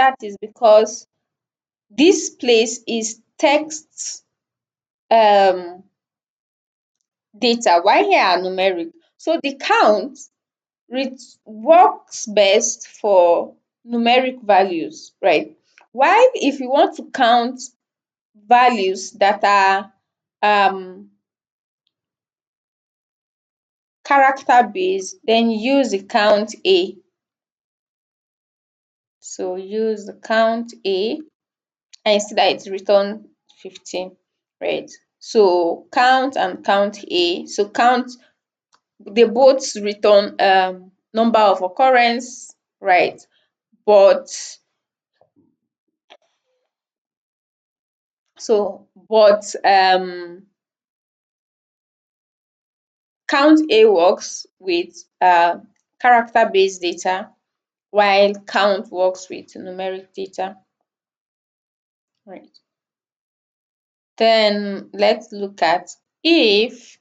That is because this place is text data, while here are numeric. So the count works best for numeric values, right? While if you want to count values that are character based, then use the count A. So use the count A and you see that it return 15, right? So count and count A. So count, they both return number of occurrence, right? But count A works with character based data, while count works with numeric data, right? Then let's look at if